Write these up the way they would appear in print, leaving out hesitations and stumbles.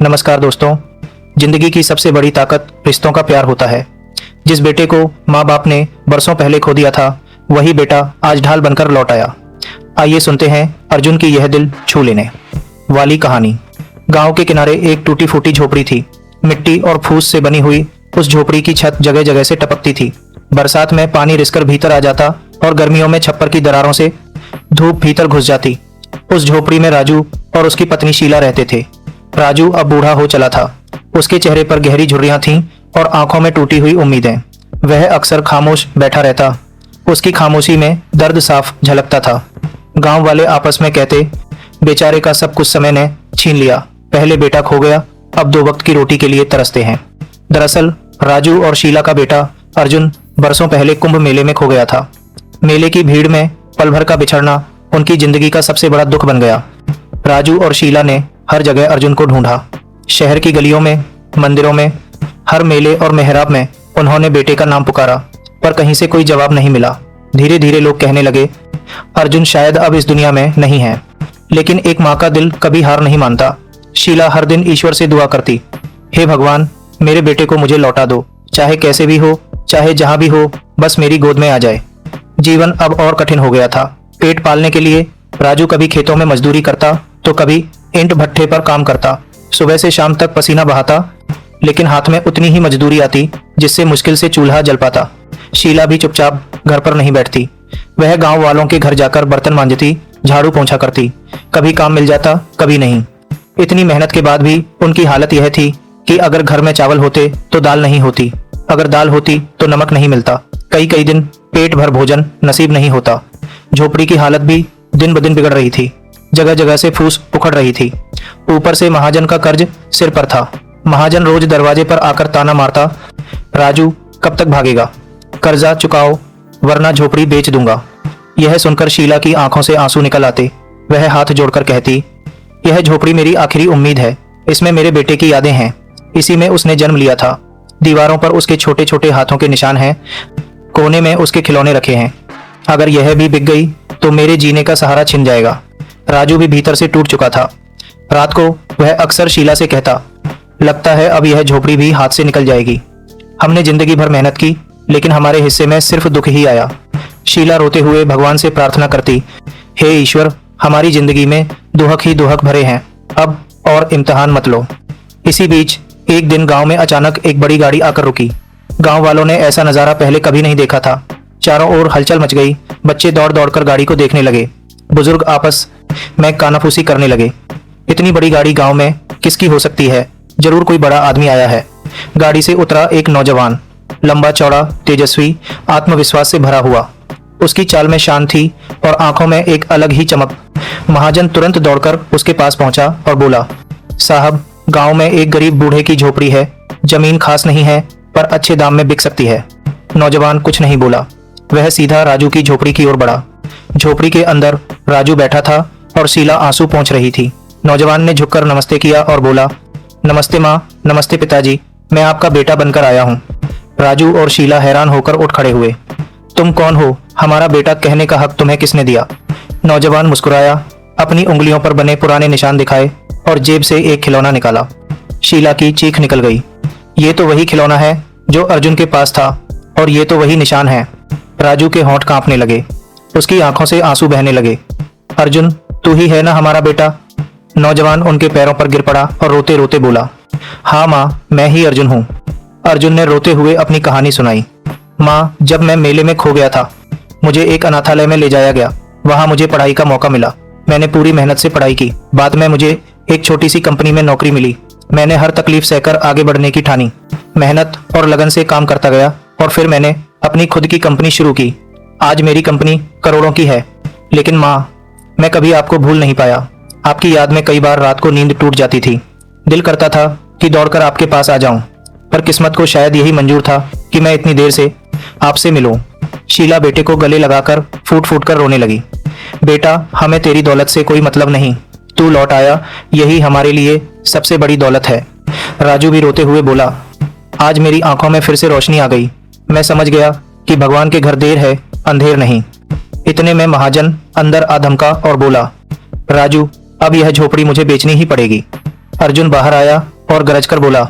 नमस्कार दोस्तों। जिंदगी की सबसे बड़ी ताकत रिश्तों का प्यार होता है। जिस बेटे को माँ बाप ने बरसों पहले खो दिया था, वही बेटा आज ढाल बनकर लौट आया। आइए सुनते हैं अर्जुन की यह दिल छू लेने वाली कहानी। गांव के किनारे एक टूटी फूटी झोपड़ी थी। मिट्टी और फूस से बनी हुई उस झोपड़ी की छत जगह जगह से टपकती थी। बरसात में पानी रिसकर भीतर आ जाता और गर्मियों में छप्पर की दरारों से धूप भीतर घुस जाती। उस झोपड़ी में राजू और उसकी पत्नी शीला रहते थे। राजू अब बूढ़ा हो चला था। उसके चेहरे पर गहरी झुर्रियां थीं और आंखों में टूटी हुई उम्मीदें। वह अक्सर खामोश बैठा रहता। उसकी खामोशी में दर्द साफ झलकता था। गांव वाले आपस में कहते, बेचारे का सब कुछ समय ने छीन लिया। पहले बेटा खो गया, अब 2 वक्त की रोटी के लिए तरसते हैं। दरअसल राजू और शीला का बेटा अर्जुन बरसों पहले कुंभ मेले में खो गया था। मेले की भीड़ में पल भर का बिछड़ना उनकी जिंदगी का सबसे बड़ा दुख बन गया। राजू और शीला ने हर जगह अर्जुन को ढूंढा। शहर की गलियों में, मंदिरों में, हर मेले और मेहराब में उन्होंने बेटे का नाम पुकारा, पर कहीं से कोई जवाब नहीं मिला। धीरे धीरे लोग कहने लगे, अर्जुन शायद अब इस दुनिया में नहीं है। लेकिन एक माँ का दिल कभी हार नहीं मानता। शीला हर दिन ईश्वर से दुआ करती, हे भगवान, मेरे बेटे को मुझे लौटा दो, चाहे कैसे भी हो, चाहे जहां भी हो, बस मेरी गोद में आ जाए। जीवन अब और कठिन हो गया था। पेट पालने के लिए राजू कभी खेतों में मजदूरी करता तो कभी ईंट भट्ठे पर काम करता। सुबह से शाम तक पसीना बहाता, लेकिन हाथ में उतनी ही मजदूरी आती जिससे मुश्किल से चूल्हा जल पाता। शीला भी चुपचाप घर पर नहीं बैठती। वह गांव वालों के घर जाकर बर्तन मांजती, झाड़ू पोंछा करती। कभी काम मिल जाता, कभी नहीं। इतनी मेहनत के बाद भी उनकी हालत यह थी कि अगर घर में चावल होते तो दाल नहीं होती, अगर दाल होती तो नमक नहीं मिलता। कई कई दिन पेट भर भोजन नसीब नहीं होता। झोपड़ी की हालत भी दिन ब दिन बिगड़ रही थी। जगह जगह से फूस उखड़ रही थी। ऊपर से महाजन का कर्ज सिर पर था। महाजन रोज दरवाजे पर आकर ताना मारता, राजू कब तक भागेगा, कर्जा चुकाओ वरना झोपड़ी बेच दूंगा। यह सुनकर शीला की आंखों से आंसू निकल आते। वह हाथ जोड़कर कहती, यह झोपड़ी मेरी आखिरी उम्मीद है। इसमें मेरे बेटे की यादें हैं। इसी में उसने जन्म लिया था। दीवारों पर उसके छोटे छोटे हाथों के निशान हैं। कोने में उसके खिलौने रखे हैं। अगर यह भी बिक गई तो मेरे जीने का सहारा छिन जाएगा। राजू भी भीतर से टूट चुका था। रात को वह अक्सर शीला से कहता, लगता है अब यह झोपड़ी भी हाथ से निकल जाएगी। हमने जिंदगी भर मेहनत की, लेकिन हमारे हिस्से में सिर्फ दुख ही आया। शीला रोते हुए भगवान से प्रार्थना करती, हे ईश्वर, हमारी जिंदगी में दुहक ही दुहक भरे हैं, अब और इम्तिहान मत लो। इसी बीच एक दिन गांव में अचानक एक बड़ी गाड़ी आकर रुकी। गांव वालों ने ऐसा नजारा पहले कभी नहीं देखा था। चारों ओर हलचल मच गई। बच्चे दौड़ दौड़कर गाड़ी को देखने लगे। बुजुर्ग आपस में कानाफूसी करने लगे। इतनी बड़ी गाड़ी गांव में किसकी हो सकती है? जरूर कोई बड़ा आदमी आया है। गाड़ी से उतरा एक नौजवान, लंबा चौड़ा, तेजस्वी, आत्मविश्वास से भरा हुआ। उसकी चाल में शान थी और आंखों में एक अलग ही चमक। महाजन तुरंत दौड़कर उसके पास पहुंचा और बोला, साहब, गांव में एक गरीब बूढ़े की झोपड़ी है। जमीन खास नहीं है, पर अच्छे दाम में बिक सकती है। नौजवान कुछ नहीं बोला। वह सीधा राजू की झोपड़ी की ओर बढ़ा। झोपड़ी के अंदर राजू बैठा था और शीला आंसू पोंछ रही थी। नौजवान ने झुककर नमस्ते किया और बोला, नमस्ते माँ, नमस्ते पिताजी, मैं आपका बेटा बनकर आया हूँ। राजू और शीला हैरान होकर उठ खड़े हुए। तुम कौन हो? हमारा बेटा कहने का हक तुम्हें किसने दिया? नौजवान मुस्कुराया, अपनी उंगलियों पर बने पुराने निशान दिखाए और जेब से एक खिलौना निकाला। शीला की चीख निकल गई। ये तो वही खिलौना है जो अर्जुन के पास था, और ये तो वही निशान है। राजू के होंठ कांपने लगे। उसकी आंखों से आंसू बहने लगे। अर्जुन, तू ही है ना हमारा बेटा? नौजवान उनके पैरों पर गिर पड़ा और रोते रोते बोला, हाँ माँ, मैं ही अर्जुन हूँ। अर्जुन ने रोते हुए अपनी कहानी सुनाई। माँ, जब मैं मेले में खो गया था, मुझे एक अनाथालय में ले जाया गया। वहाँ मुझे पढ़ाई का मौका मिला। मैंने पूरी मेहनत से पढ़ाई की। बाद में मुझे एक छोटी सी कंपनी में नौकरी मिली। मैंने हर तकलीफ सहकर आगे बढ़ने की ठानी। मेहनत और लगन से काम करता गया और फिर मैंने अपनी खुद की कंपनी शुरू की। आज मेरी कंपनी करोड़ों की है। लेकिन माँ, मैं कभी आपको भूल नहीं पाया। आपकी याद में कई बार रात को नींद टूट जाती थी। दिल करता था कि दौड़कर आपके पास आ जाऊं, पर किस्मत को शायद यही मंजूर था कि मैं इतनी देर से आपसे मिलूं। शीला बेटे को गले लगाकर फूट फूट कर रोने लगी। बेटा, हमें तेरी दौलत से कोई मतलब नहीं। तू लौट आया, यही हमारे लिए सबसे बड़ी दौलत है। राजू भी रोते हुए बोला, आज मेरी आंखों में फिर से रोशनी आ गई। मैं समझ गया कि भगवान के घर देर है, अंधेर नहीं। इतने में महाजन अंदर आ धमका और बोला, राजू, अब यह झोपड़ी मुझे बेचनी ही पड़ेगी। अर्जुन बाहर आया और गरज कर बोला,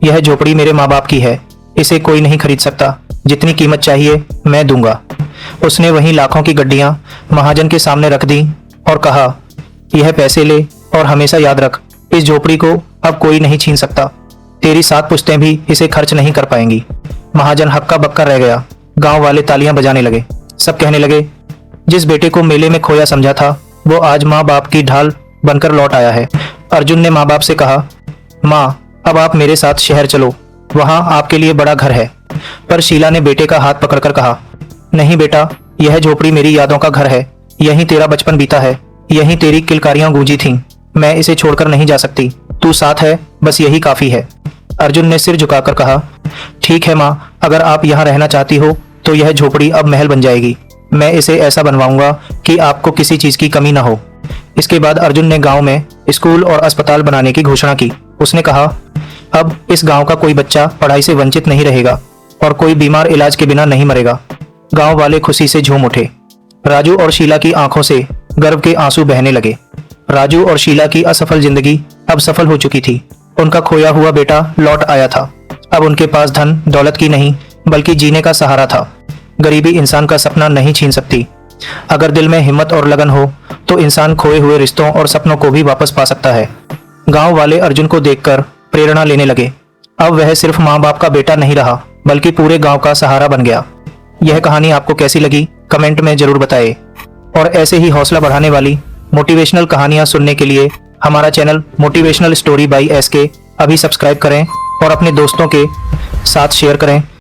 यह झोपड़ी मेरे माँ बाप की है, इसे कोई नहीं खरीद सकता, जितनी कीमत चाहिए मैं दूंगा। उसने वहीं लाखों की गड्डियां महाजन के सामने रख दी और कहा, यह पैसे ले और हमेशा याद रख, इस झोपड़ी को अब कोई नहीं छीन सकता, तेरी 7 पुश्तें भी इसे खर्च नहीं कर पाएंगी। महाजन हक्का बक्का रह गया। गांव वाले तालियां बजाने लगे। सब कहने लगे, जिस बेटे को मेले में खोया समझा था वो आज माँ बाप की ढाल बनकर लौट आया है। अर्जुन ने माँ बाप से कहा, माँ अब आप मेरे साथ शहर चलो, वहां आपके लिए बड़ा घर है। पर शीला ने बेटे का हाथ पकड़कर कहा, नहीं बेटा, यह झोपड़ी मेरी यादों का घर है, यहीं तेरा बचपन बीता है, यहीं तेरी किलकारियां गूंजी थीं, मैं इसे छोड़कर नहीं जा सकती, तू साथ है, बस यही काफी है। अर्जुन ने सिर झुकाकर कहा, ठीक है माँ, अगर आप यहाँ रहना चाहती हो तो यह झोपड़ी अब महल बन जाएगी, मैं इसे ऐसा बनवाऊंगा कि आपको किसी चीज की कमी ना हो। इसके बाद अर्जुन ने गांव में स्कूल और अस्पताल बनाने की घोषणा की। उसने कहा, अब इस गांव का कोई बच्चा पढ़ाई से वंचित नहीं रहेगा और कोई बीमार इलाज के बिना नहीं मरेगा। गांव वाले खुशी से झूम उठे। राजू और शीला की आंखों से गर्व के आंसू बहने लगे। राजू और शीला की असफल जिंदगी अब सफल हो चुकी थी। उनका खोया हुआ बेटा लौट आया था। अब उनके पास धन दौलत की नहीं बल्कि जीने का सहारा था। गरीबी इंसान का सपना नहीं छीन सकती। अगर दिल में हिम्मत और लगन हो तो इंसान खोए हुए रिश्तों और सपनों को भी वापस पा सकता है। गांव वाले अर्जुन को देखकर प्रेरणा लेने लगे। अब वह सिर्फ माँ बाप का बेटा नहीं रहा बल्कि पूरे गांव का सहारा बन गया। यह कहानी आपको कैसी लगी कमेंट में जरूर बताएं। और ऐसे ही हौसला बढ़ाने वाली मोटिवेशनल कहानियां सुनने के लिए हमारा channel motivational story by SK अभी सब्सक्राइब करें और अपने दोस्तों के साथ शेयर करें।